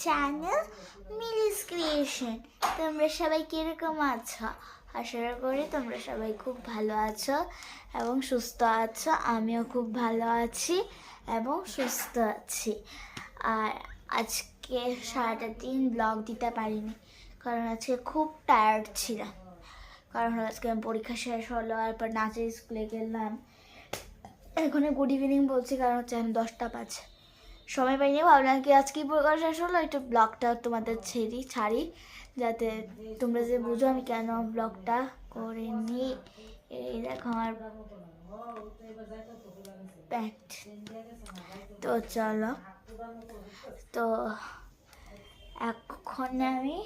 Channel মিলিস creation. তোমরা সবাই কিরকম আছো? আশা করি তোমরা সবাই খুব ভালো আছো এবং সুস্থ আছো। আমিও খুব ভালো আছি এবং সুস্থ আছি। আর আজকে সারাটা দিন ব্লগ দিতে পারিনি, কারণ আজকে খুব টায়ার্ড ছিলাম। কারণ আজকে পরীক্ষা শেষ হলো, তারপর নাচের স্কুলে গেলাম। এখন গুড ইভিনিং বলছি, কারণ হচ্ছে আমি 10টা বাজে, সময় পাইনি। ভাবলাম কি আজকে পরীক্ষা শেষ হলো, একটু ব্লগটা তোমাদের ছাড়ি, যাতে তোমরা যে বুঝো আমি কেন ব্লগটা করিনি। এই দেখো আমার প্যান্ট। তো চলো, তো এখন আমি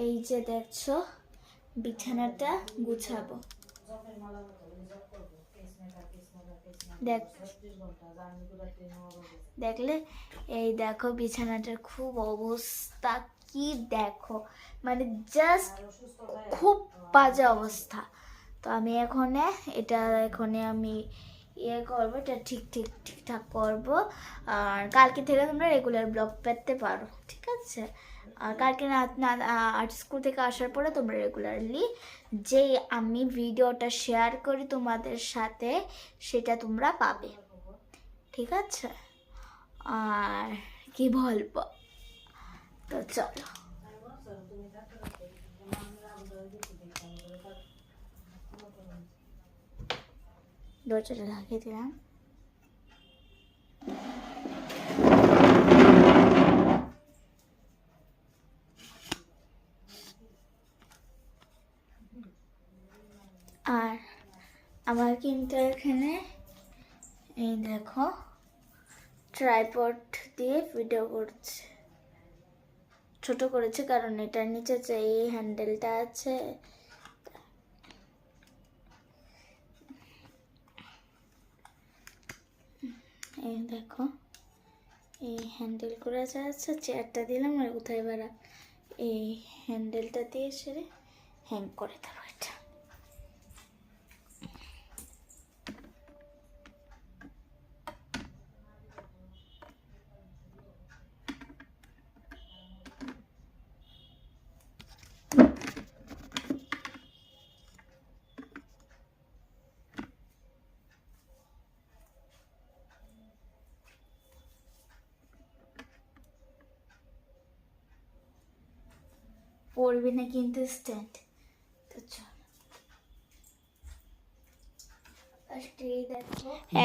এই যে দেখছো বিছানাটা গুছাবো। দেখলে এই দেখো বিছানাটার খুব অবস্থা কি দেখো, মানে জাস্ট খুব বাজে অবস্থা। তো আমি এখানে আমি করবো, এটা ঠিকঠাক করবো। আর কালকে থেকে তোমরা রেগুলার ব্লগ পেতে পারো, ঠিক আছে? আর কালকে আর্ট স্কুল থেকে আসার পরে তোমরা রেগুলারলি যে আমি ভিডিওটা শেয়ার করি তোমাদের সাথে, সেটা তোমরা পাবে, ঠিক আছে? আর কি বলবো, তো চলো দরজাটা লাগিয়ে দিলাম। আর আমার কিন্তু এখানে এই দেখো ট্রাইপড দিয়ে ভিডিও করছে, ছোট করেছে কারণ এটার নিচে যে এই হ্যান্ডেলটা আছে, এই দেখো এই হ্যান্ডেল করে আছে। চেয়ারটা দিলাম আর কোথায় বেড়া এই হ্যান্ডেলটা দিয়ে সেরে হ্যাং করে দেবো এটা। পড়বে না কিন্তু স্ট্যান্ড। তো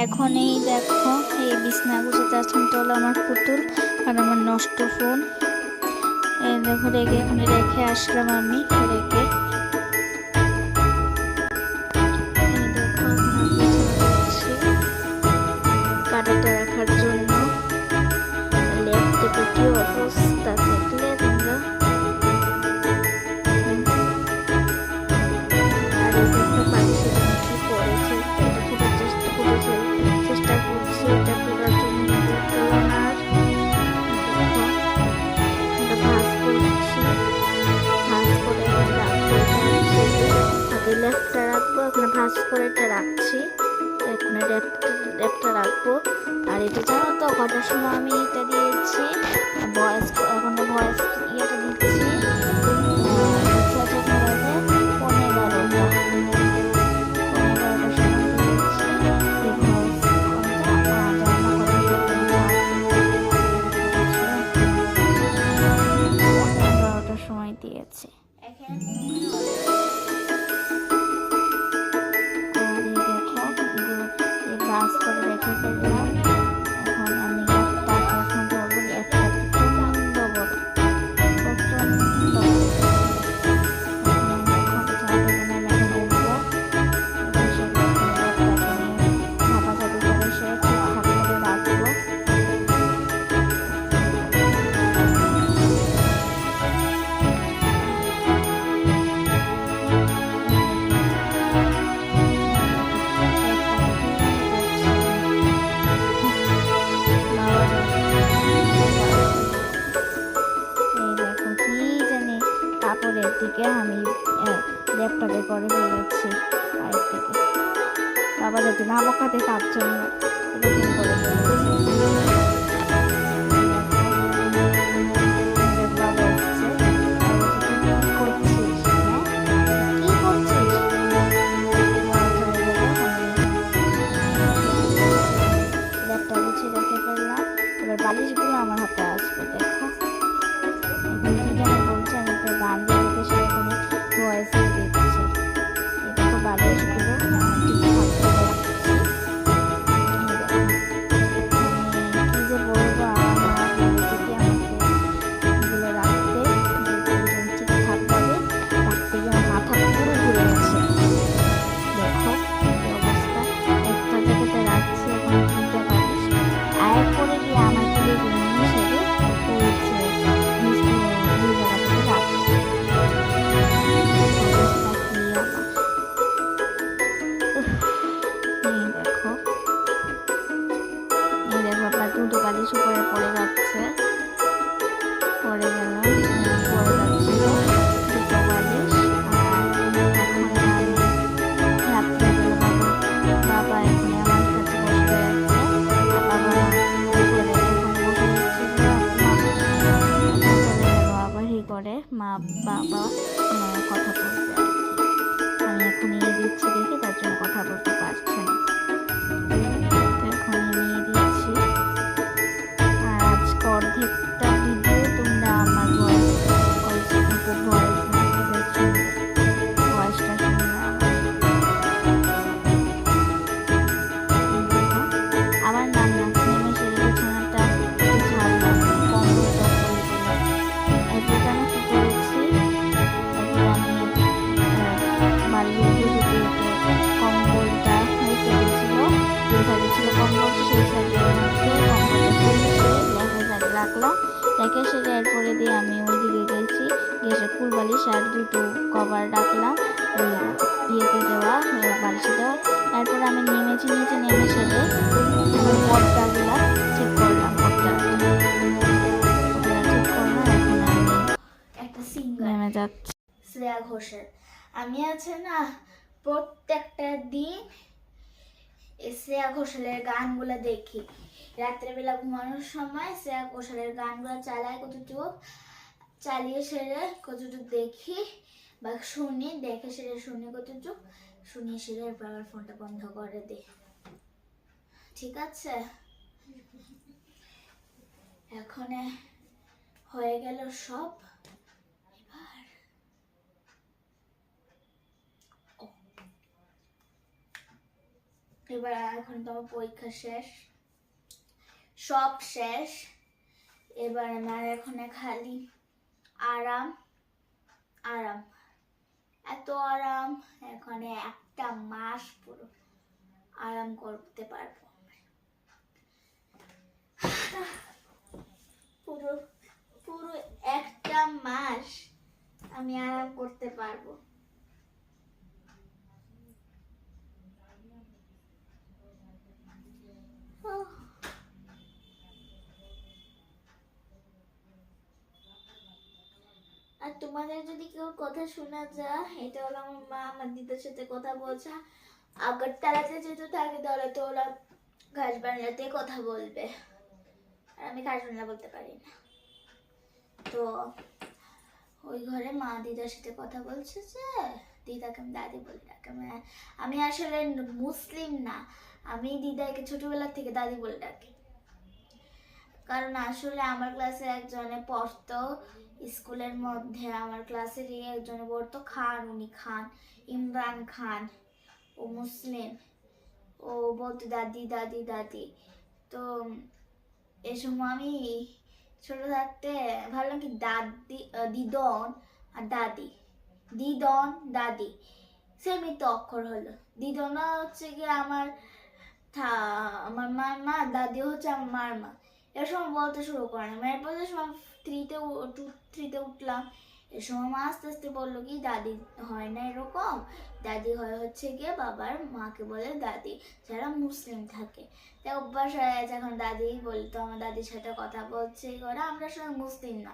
এখন এই দেখো এই বিছনা গুছাতে আসছেন, তোলো আমার পুতুল আর আমার নষ্ট ফোন। এই দেখো এখানে রেখে আসলাম আমি, রেখে কাটাটা রাখার জন্য। লেফটে কি অবস্থা থাকলে তোমরা চেষ্টা করছি এটা করার জন্য। আগে লেফটটা রাখবো, এখন ভাঁজ করে এটা রাখছি, এখন লেফটটা রাখবো। আর এটা জানো তো কটার সময় আমি এটা দিয়েছি ভয়েস, এখন ভয়েস ইয়েটা দিচ্ছি 11টার সময় দিয়েছি। ভাঁজ করে রেখে ফেললাম। এখন আমি এখন ধরবো, একটা প্রচন্ড বড় দিকে আমি ল্যাপটপে করে ফেলেছি। আরেক দিকে বাবা যাতে না বকাতে তার জন্য এরকম করে ফেলেছি। পরে গেলাম, পরে যাচ্ছিল দুটো বালিশ। আর এখন আমি রাত্রে বাবা এখানে আমার কাছে বসে আছে, বাবা উপরে এখন বসে যাচ্ছিল। চলে গেল আবার করে মা বাবা কথা বলবে। আমি এখন নিয়ে দিচ্ছি দেখে তার জন্য কথা বলতে পারছি না, এখন নিয়ে দিচ্ছি। আর আজকে অর্ধেকটা ভিডিও তোমরা আমার ভয়েসটা শুনবে আমার নাম নেমে সে বিছানাটা ছাড়লাম, কম্বলটা এরপর আমি কি করেছি, এরপর আমি বালিশ দিতে কম্বলটা রেখে দিয়েছিল, যে সাইডে ছিল কম্বলটা সেই সাইডের মধ্যে কম্বলটা রাখলাম, রেখে সেটা এরপরে দিয়ে আমি ওই দিকে গেছি, গেছে ফুল বালিশ আর দুটো কভার রাখলাম ওই ইয়েতে দেওয়া বালিশে দেওয়া। এরপরে আমি নেমেছি, নিচে নেমে সেরে পর্দাগুলো চেক করলাম, পর্দা ঠিক করলাম। এখন আমি একটা সিঙ্গার নেমে যাচ্ছি শ্রেয়া ঘোষের। আমি আছে না প্রত্যেকটা দিন শ্রেয়া ঘোষালের গানগুলো দেখি, রাত্রেবেলা ঘুমানোর সময় শ্রেয়া ঘোষালের গানগুলো চালায়, কতটুক চালিয়ে সেরে কতটুক দেখি বা শুনি, দেখে সেরে শুনি কতটুক, শুনিয়ে সেরে এরপর আবার ফোনটা বন্ধ করে দিই। ঠিক আছে, এখন হয়ে গেল সব। এবার এখন তো আমার পরীক্ষা শেষ, সব শেষ। এবার আমার এখানে খালি আরাম আরাম, এত আরাম, এখানে একটা মাস পুরো আরাম করতে পারবো, পুরো পুরো একটা মাস আমি আরাম করতে পারবো। আর তোমাদের যদি কেউ কথা শোনা যায়, এটা হলো আমার মা আমার দিদার সাথে কথা বলছে, আগরতলাতে যেহেতু থাকে তাহলে তো ওরা ঘাস বাংলাতে কথা বলবে, আর আমি ঘাস বাংলা বলতে পারি না। তো ওই ঘরে মা দিদার সাথে কথা বলছে, যে দিদাকে আমি দাদি বলে ডাকে। আমি আসলে মুসলিম না, আমি দিদাকে ছোটবেলা থেকে দাদি বলে ডাকি, কারণ আসলে আমার ক্লাসে একজনে পড়তো, স্কুলের মধ্যে আমার ক্লাসের একজনে পড়তো খান, উনি খান, ইমরান খান, ও মুসলিম, ও বলতো দাদি দাদি দাদি। তো এ সময় আমি ছোট থাকতে ভাবলাম কি দাদি দিদন আর দাদি, দিদন দাদি সেমই তো অক্ষর হলো। দিদনা হচ্ছে গিয়ে আমার মার মা, দাদিও হচ্ছে আমার মার মা। এর সময় বলতে শুরু করেন, এরপর যে সময় থ্রিতে উঠলাম, এর সময় মা আস্তে আস্তে বললো কি দাদি হয় না এরকম, দাদি হয় হচ্ছে গিয়ে বাবার মাকে বলে দাদি, যারা মুসলিম থাকে। তাই অভ্যাস হয়ে গেছে, এখন দাদি বলতো, আমার দাদির সাথে কথা বলছে ওরা। আমরা সবাই মুসলিম না,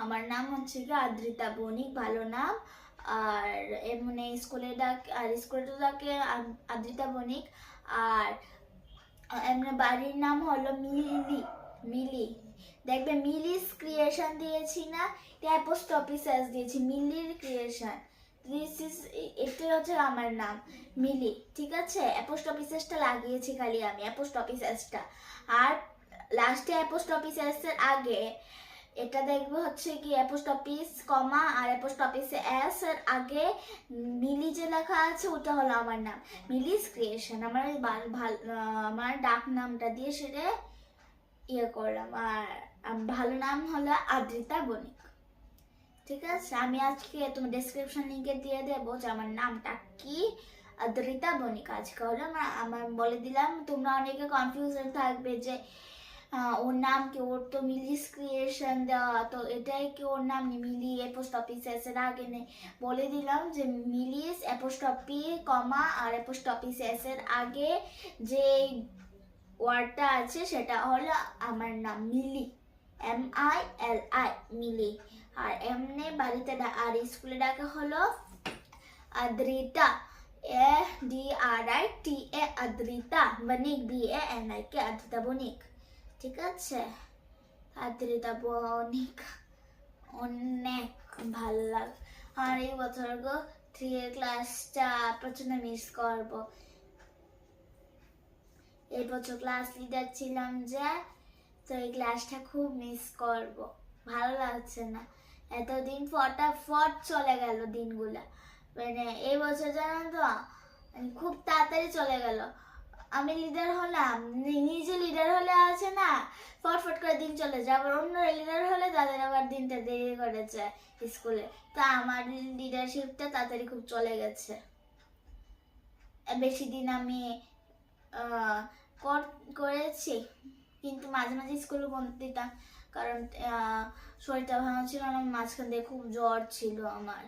আমার নাম হচ্ছে গিয়ে আদ্রিতা বণিক, ভালো নাম। আর এমনি স্কুলে ডাকে, আর স্কুলে তো ডাকে আদ্রিতা বণিক, আর এমনি বাড়ির নাম হলো মিলি। দেখবে মিলিস ক্রিয়েশন দিয়েছি না, অ্যাপোস্ট্রফিস এস দিয়েছি, মিলির ক্রিয়েশন, এটাই হচ্ছে আমার নাম মিলি। ঠিক আছে, অ্যাপোস্ট্রফিস এসটা লাগিয়েছি খালি আমি, অ্যাপোস্ট্রফিস এসটা, আর লাস্টে অ্যাপোস্ট্রফিস এস এর আগে এটা দেখবে হচ্ছে কি অ্যাপোস্ট্রফিস কমা, আর অ্যাপোস্ট্রফিস এস এর আগে মিলি যে লেখা আছে ওটা হলো আমার নাম, মিলিস ক্রিয়েশন। আমার ডাক নামটা দিয়ে সেটা ইয়ে করলাম, আর ভালো নাম হলো আদ্রিতা বণিক। ঠিক আছে, আমি আজকে তোমার ডেসক্রিপশন লিঙ্কে দিয়ে দেবো যে আমার নামটা কি, আদ্রিতা বণিক। আজকে হলো আমার বলে দিলাম, তোমরা অনেকে কনফিউশন থাকবে যে ওর নাম কি, ওর তো মিলিস ক্রিয়েশন দেওয়া, তো এটাই কি ওর নাম নেই, মিলি অ্যাপোস্ট্রফিস এস এর আগে নেই। বলে দিলাম যে মিলিস অ্যাপোস্ট্রফি কমা আর অ্যাপোস্ট্রফিস এস এর আগে যে ওয়ার্ডটা আছে সেটা হলো আমার নাম মিলি, MILI মিলি। আর এমনি বাড়িতে আর স্কুলে ডাকা হলো আদ্রিতা, ADRITA আদ্রিতা বণিক, BANIK আদ্রিতা বণিক। ঠিক আছে, আদ্রিতা বণিক অনেক ভালো লাগে। আর এই বছর 3 এর ক্লাসটা প্রচন্ড মিস করব। এই বছর ক্লাস লিডার ছিলাম যে, তো এই ক্লাসটা খুব মিস করব, ভালো লাগছে না। এতদিন ফটাফট চলে গেল দিনগুলা, মানে এই বছর জানেন তো খুব তাড়াতাড়ি চলে গেল। আমি লিডার হলাম, নিজে লিডার হলে আছে না ফটফট করে দিন চলে যায়, আবার অন্য লিডার হলে তাদের আবার দিনটা দেরি করে যায় স্কুলে। তা আমার লিডারশিপটা তাড়াতাড়ি খুব চলে গেছে। বেশি দিন আমি করেছি, কিন্তু মাঝে মাঝে স্কুলে বন্ধ দিতাম, কারণ শরীরটা ভালো ছিল না, মাঝখান দিয়ে খুব জ্বর ছিল আমার,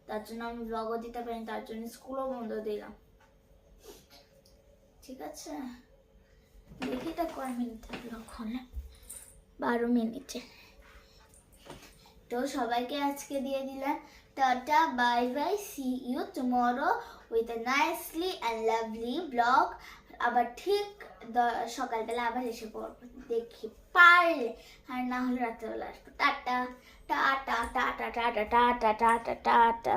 তার জন্য আমি ব্লগও দিতে পারিনি, তার জন্য স্কুলও বন্ধ দিলাম। ঠিক আছে, দেখি তা কয় মিনিটের ব্লগ হলে, 12 মিনিটে। তো সবাইকে আজকে দিয়ে দিলাম tata, bye bye, see you tomorrow with a nicely and lovely blog. আবার ঠিক সকালবেলা আবার এসে পড়বো দেখি পারলে, আর না হলে রাত্রেবেলা আসবো। Tata tata tata tata tata tata tata.